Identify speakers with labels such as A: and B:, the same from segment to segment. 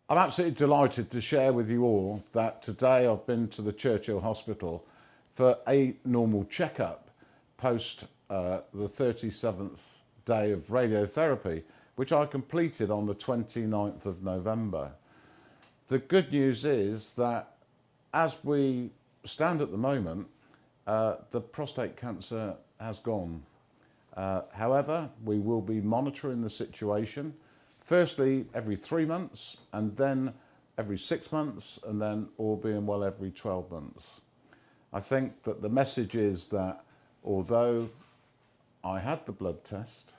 A: I'm absolutely delighted to share with you all that today I've been to the Churchill Hospital for a normal checkup post the 37th day of radiotherapy, which I completed on the 29th of November. The good news is that as we stand at the moment, the prostate cancer has gone. However, we will be monitoring the situation, firstly every 3 months, and then every 6 months, and then all being well every 12 months. I think that the message is that although I had the blood test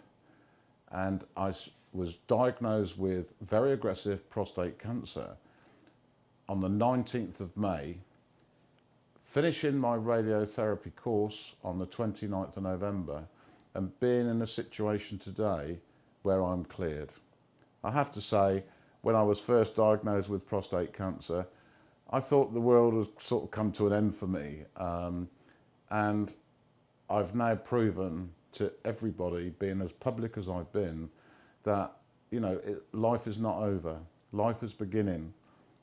A: and I was diagnosed with very aggressive prostate cancer on the 19th of May, finishing my radiotherapy course on the 29th of November, and being in a situation today where I'm cleared. I have to say, when I was first diagnosed with prostate cancer, I thought the world had sort of come to an end for me. And I've now proven to everybody, being as public as I've been, that, you know, life is not over. Life is beginning,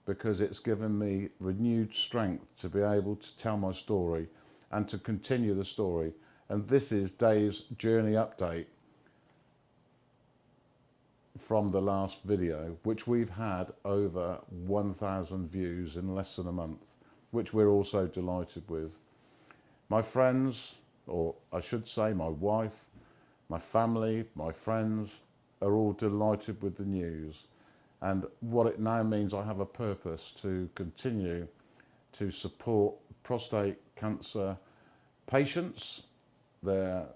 A: because it's given me renewed strength to be able to tell my story and to continue the story. And this is Dave's journey update from the last video, which we've had over 1,000 views in less than a month, which we're also delighted with. My friends, or I should say my wife, my family, my friends, are all delighted with the news. And what it now means, I have a purpose to continue to support prostate cancer patients, their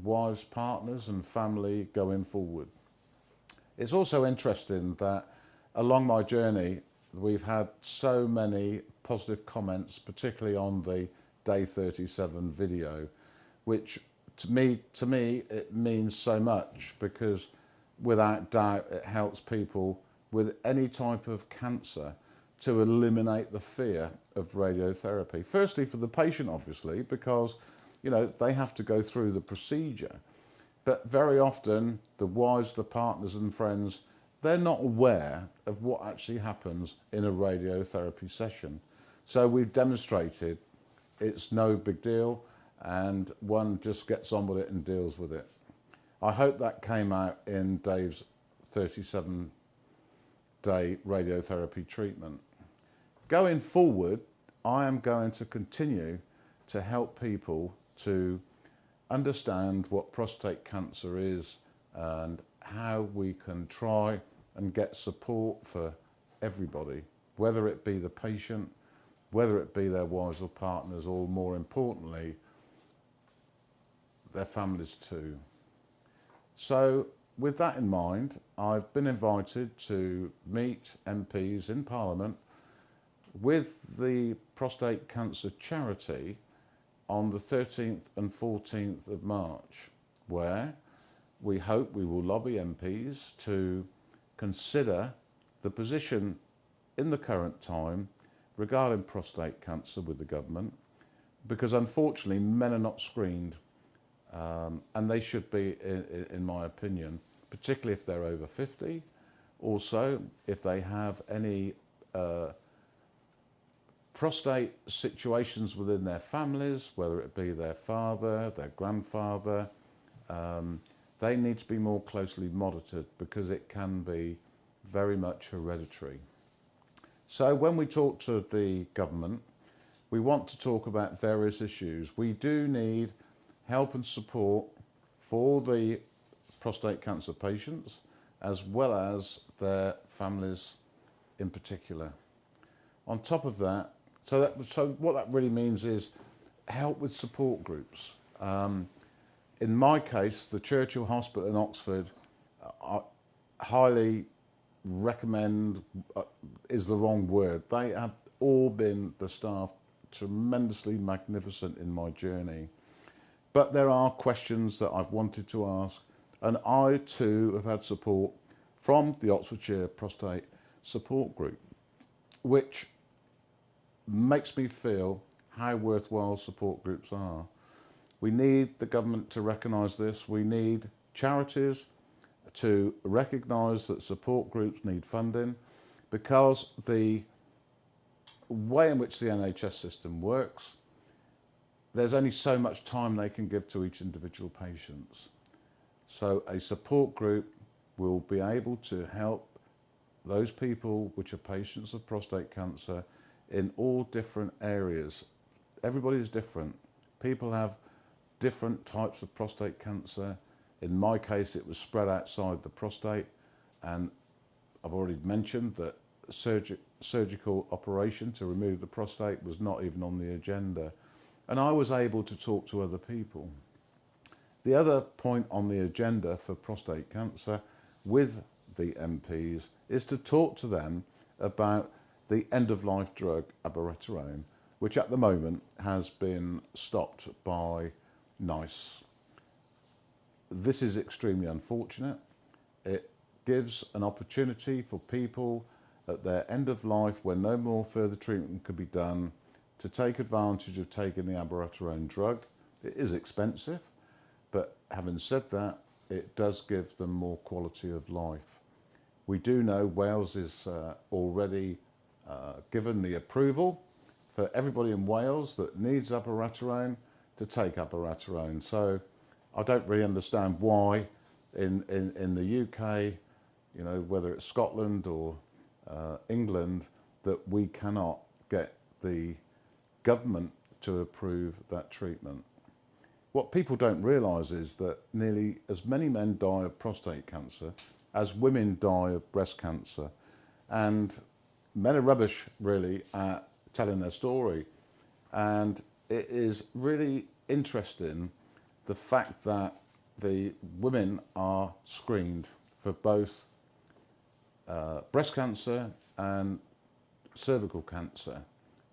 A: wives, partners and family going forward. It's also interesting that along my journey, we've had so many positive comments, particularly on the day 37 video, which to me, it means so much, because without doubt, it helps people with any type of cancer to eliminate the fear of radiotherapy. Firstly, for the patient, obviously, because, you know, they have to go through the procedure. But very often, the wives, the partners and friends, they're not aware of what actually happens in a radiotherapy session. So we've demonstrated it's no big deal, and one just gets on with it and deals with it. I hope that came out in Dave's 37-day radiotherapy treatment. Going forward, I am going to continue to help people to understand what prostate cancer is and how we can try and get support for everybody, whether it be the patient, whether it be their wives or partners, or more importantly, their families too. So with that in mind, I've been invited to meet MPs in Parliament with the prostate cancer charity on the 13th and 14th of March, where we hope we will lobby MPs to consider the position in the current time regarding prostate cancer with the government, because unfortunately men are not screened, and they should be, in my opinion, particularly if they're over 50. Also, if they have any prostate situations within their families, whether it be their father, their grandfather, they need to be more closely monitored, because it can be very much hereditary. So when we talk to the government, we want to talk about various issues. We do need help and support for the prostate cancer patients, as well as their families in particular. On top of that, so what that really means is help with support groups. In my case, the Churchill Hospital in Oxford, I highly recommend, is the wrong word. They have all been, the staff, tremendously magnificent in my journey. But there are questions that I've wanted to ask, and I too have had support from the Oxfordshire Prostate Support Group, which makes me feel how worthwhile support groups are. We need the government to recognise this. We need charities to recognise that support groups need funding, because the way in which the NHS system works, there's only so much time they can give to each individual patient. So a support group will be able to help those people which are patients of prostate cancer in all different areas. Everybody is different. People have different types of prostate cancer. In my case, it was spread outside the prostate, and I've already mentioned that surgical operation to remove the prostate was not even on the agenda. And I was able to talk to other people. The other point on the agenda for prostate cancer with the MPs is to talk to them about the end-of-life drug abiraterone, which at the moment has been stopped by NICE. This is extremely unfortunate. It gives an opportunity for people at their end of life, when no more further treatment could be done, to take advantage of taking the abiraterone drug. It is expensive, but having said that, it does give them more quality of life. We do know Wales is already given the approval for everybody in Wales that needs abiraterone to take abiraterone. So I don't really understand why in the UK, you know, whether it's Scotland or England, that we cannot get the government to approve that treatment. What people don't realise is that nearly as many men die of prostate cancer as women die of breast cancer. And men are rubbish, really, at telling their story. And it is really interesting, the fact that the women are screened for both breast cancer and cervical cancer,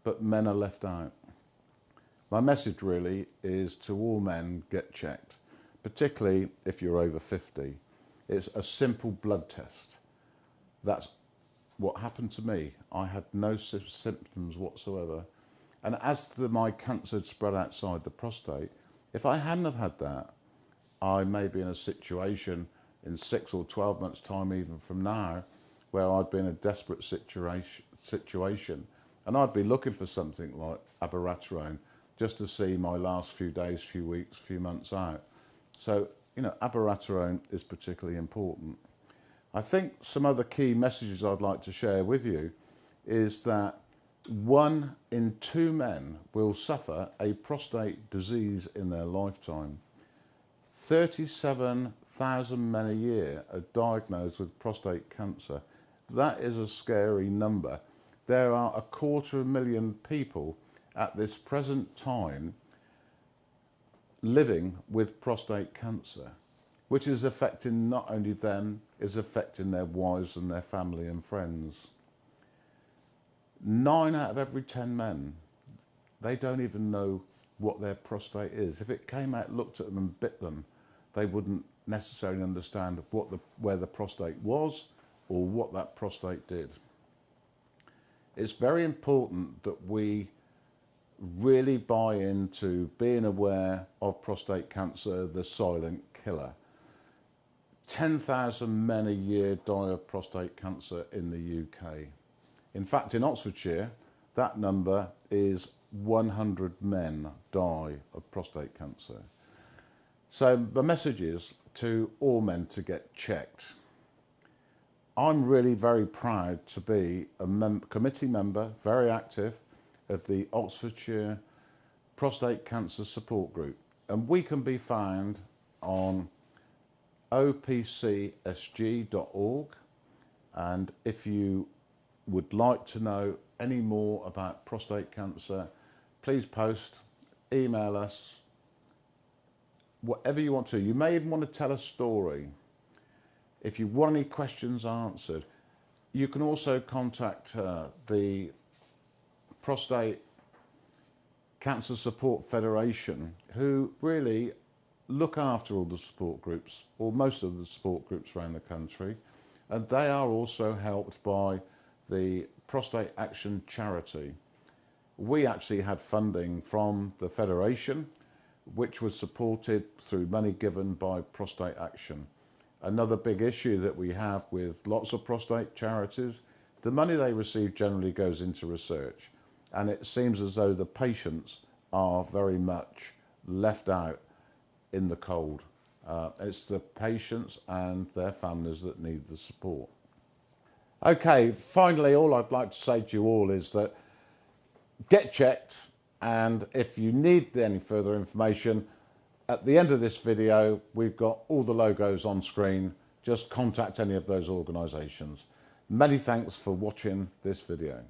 A: but men are left out. My message really is to all men: get checked, particularly if you're over 50. It's a simple blood test. That's what happened to me. I had no symptoms whatsoever. And as my cancer had spread outside the prostate, if I hadn't have had that, I may be in a situation in 6 or 12 months' time, even from now, where I'd be in a desperate situation, and I'd be looking for something like abiraterone just to see my last few days, few weeks, few months out. So, you know, abiraterone is particularly important. I think some other key messages I'd like to share with you is that 1 in 2 men will suffer a prostate disease in their lifetime. 37,000 men a year are diagnosed with prostate cancer. That is a scary number. There are 250,000 people at this present time living with prostate cancer, which is affecting not only them, is affecting their wives and their family and friends. 9 out of every 10 men, they don't even know what their prostate is. If it came out, looked at them and bit them, they wouldn't necessarily understand where the prostate was or what that prostate did. It's very important that we really buy into being aware of prostate cancer, the silent killer. 10,000 men a year die of prostate cancer in the UK. In fact, in Oxfordshire, that number is 100 men die of prostate cancer. So the message is to all men to get checked. I'm really very proud to be a committee member, very active, of the Oxfordshire Prostate Cancer Support Group. And we can be found on opcsg.org. And if you would like to know any more about prostate cancer, please post, email us, whatever you want to. You may even want to tell a story. If you want any questions answered, you can also contact the Prostate Cancer Support Federation, who really look after all the support groups, or most of the support groups around the country, and they are also helped by the Prostate Action charity. We actually had funding from the Federation, which was supported through money given by Prostate Action. Another big issue that we have with lots of prostate charities, the money they receive generally goes into research, and it seems as though the patients are very much left out in the cold. It's the patients and their families that need the support. Okay, finally, all I'd like to say to you all is that get checked, and if you need any further information, at the end of this video, we've got all the logos on screen. Just contact any of those organisations. Many thanks for watching this video.